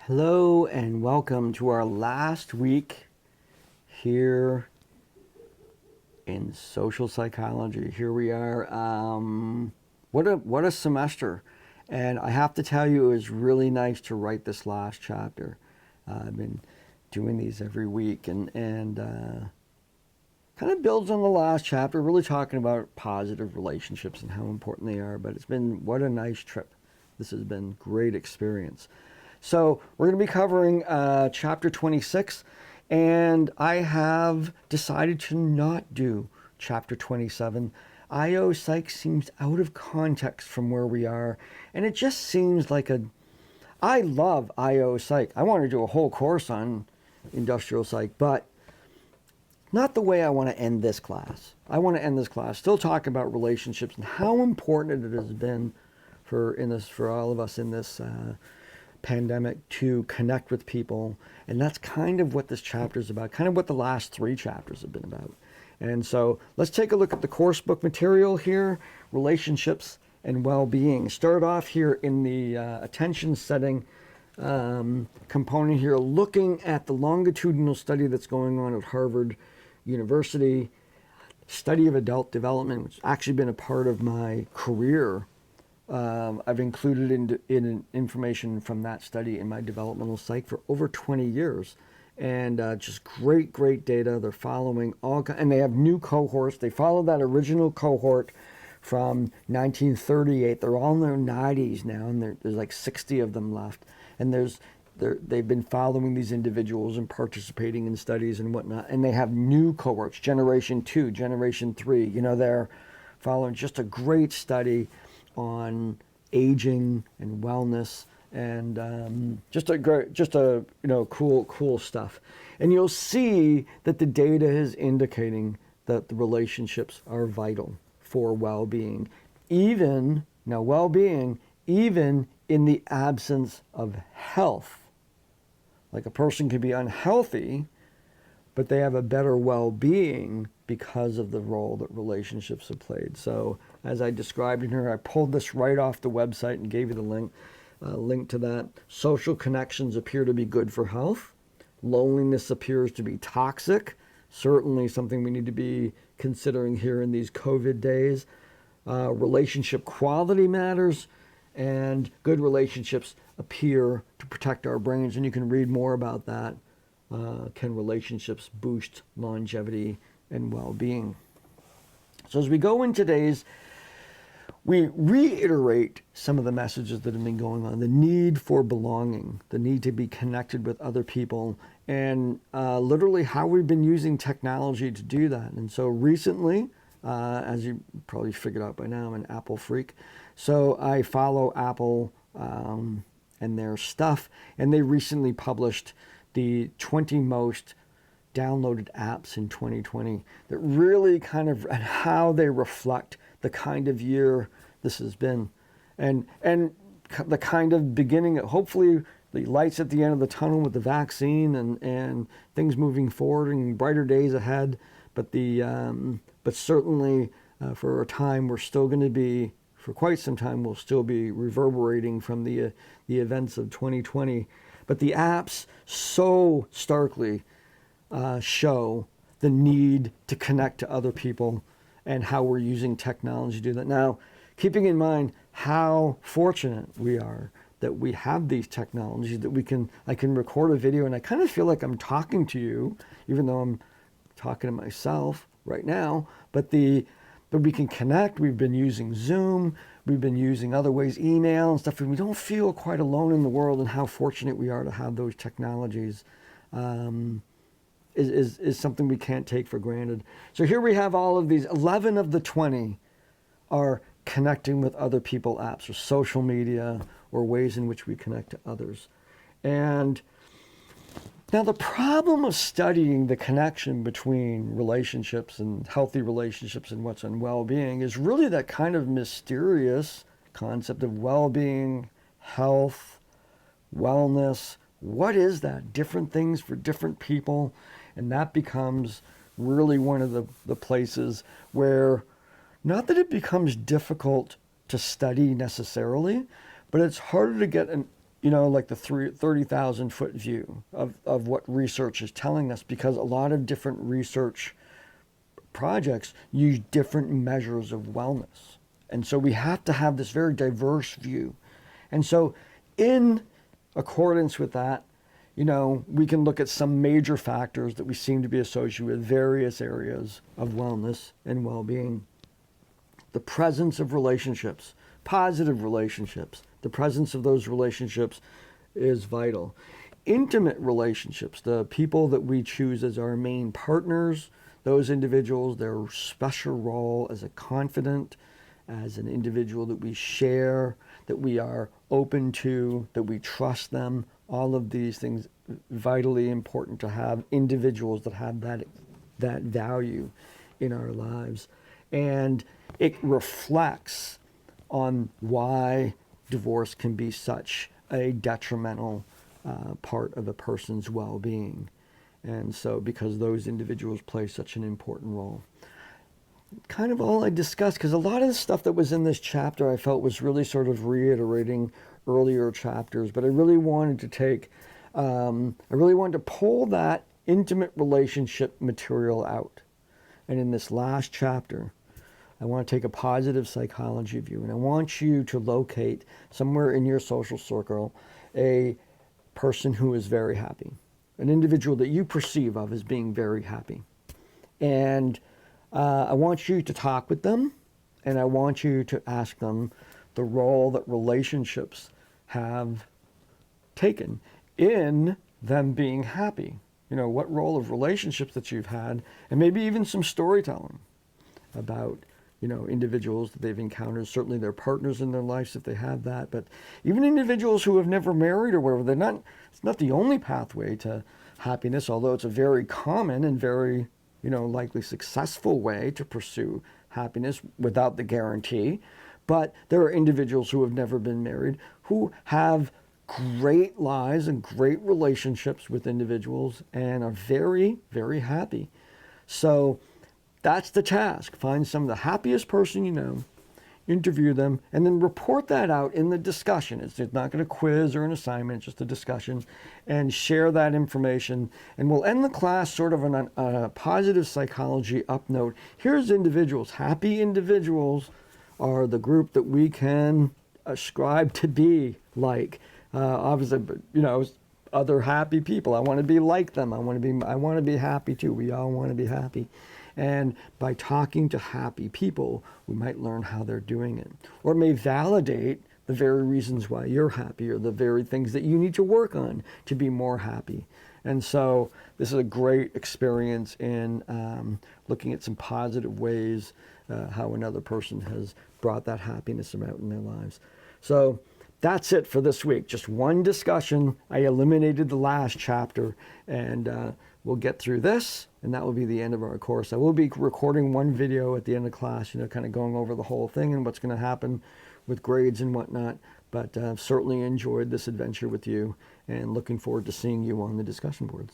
Hello and welcome to our last week here in social psychology. Here we are. What a semester. And I have to tell you, it was really nice to write this last chapter. I've been doing these every week and kind of builds on the last chapter, really talking about positive relationships and how important they are. But it's been, what a nice trip. This has been great experience. So we're going to be covering chapter 26, and I have decided to not do chapter 27. IO Psych seems out of context from where we are, and it just seems like I love IO Psych. I want to do a whole course on industrial psych, but not the way I want to end this class. I want to end this class still talking about relationships and how important it has been for all of us in this pandemic to connect with people. And that's kind of what this chapter is about, kind of what the last three chapters have been about. And so let's take a look at the course book material here, relationships and well-being. Start off here in the attention setting component here, looking at the longitudinal study that's going on at Harvard University, study of adult development, which has actually been a part of my career. I've included in information from that study in my developmental psych for over 20 years. And just great data. They're following and they have new cohorts. They follow that original cohort from 1938. They're all in their 90s now, and there's like 60 of them left. And they've been following these individuals and participating in studies and whatnot. And they have new cohorts, generation 2, generation 3. They're following just a great study on aging and wellness, and just a cool stuff. And you'll see that the data is indicating that the relationships are vital for well-being, even in the absence of health. Like a person could be unhealthy, but they have a better well-being because of the role that relationships have played. So as I described in here, I pulled this right off the website and gave you the link to that. Social connections appear to be good for health. Loneliness appears to be toxic. Certainly something we need to be considering here in these COVID days. Relationship quality matters, and good relationships appear to protect our brains. And you can read more about that. Can relationships boost longevity and well-being? So as we go in today's, we reiterate some of the messages that have been going on: the need for belonging, the need to be connected with other people, and literally how we've been using technology to do that. And so recently, as you probably figured out by now, I'm an Apple freak. So I follow Apple and their stuff, and they recently published the 20 most downloaded apps in 2020 that really kind of, and how they reflect the kind of year this has been, and the kind of beginning, hopefully the lights at the end of the tunnel with the vaccine and things moving forward and brighter days ahead. But certainly for a time, we're still going to be, for quite some time, we'll still be reverberating from the events of 2020. But the apps so starkly show the need to connect to other people and how we're using technology to do that. Now, keeping in mind how fortunate we are that we have these technologies, that I can record a video and I kind of feel like I'm talking to you, even though I'm talking to myself right now, but we can connect. We've been using Zoom, we've been using other ways, email and stuff, and we don't feel quite alone in the world, and how fortunate we are to have those technologies is something we can't take for granted. So here we have all of these. 11 of the 20 are connecting with other people apps, or social media, or ways in which we connect to others. And now the problem of studying the connection between relationships and healthy relationships and what's on well-being is really that kind of mysterious concept of well-being, health, wellness. What is that? Different things for different people. And that becomes really one of the places where, not that it becomes difficult to study necessarily, but it's harder to get like the 30,000 foot view of what research is telling us, because a lot of different research projects use different measures of wellness. And so we have to have this very diverse view. And so in accordance with that, we can look at some major factors that we seem to be associated with various areas of wellness and well-being. The presence of relationships, positive relationships, the presence of those relationships is vital. Intimate relationships, the people that we choose as our main partners, those individuals, their special role as a confidant, as an individual that we share, that we are open to, that we trust them, all of these things vitally important to have individuals that have that value in our lives. And it reflects on why divorce can be such a detrimental part of a person's well-being. And so because those individuals play such an important role. Kind of all I discussed, because a lot of the stuff that was in this chapter I felt was really sort of reiterating earlier chapters, but I really wanted to pull that intimate relationship material out. And in this last chapter, I want to take a positive psychology view, and I want you to locate somewhere in your social circle a person who is very happy, an individual that you perceive of as being very happy. And I want you to talk with them, and I want you to ask them the role that relationships have taken in them being happy. What role of relationships that you've had, and maybe even some storytelling about, individuals that they've encountered, certainly their partners in their lives if they have that, but even individuals who have never married or whatever. It's not the only pathway to happiness, although it's a very common and very likely successful way to pursue happiness without the guarantee. But there are individuals who have never been married who have great lives and great relationships with individuals and are very, very happy. So that's the task. Find some of the happiest person you know, interview them, and then report that out in the discussion. It's not going to quiz or an assignment, it's just a discussion, and share that information. And we'll end the class sort of on a positive psychology up note. Here's individuals. Happy individuals are the group that we can ascribe to be like. Obviously, other happy people. I want to be like them. I want to be happy too. We all want to be happy. And by talking to happy people, we might learn how they're doing it. Or it may validate the very reasons why you're happy, or the very things that you need to work on to be more happy. And so this is a great experience in looking at some positive ways how another person has brought that happiness about in their lives. So that's it for this week. Just one discussion. I eliminated the last chapter, and we'll get through this, and that will be the end of our course. I will be recording one video at the end of class, kind of going over the whole thing and what's going to happen with grades and whatnot. But I've certainly enjoyed this adventure with you, and looking forward to seeing you on the discussion boards.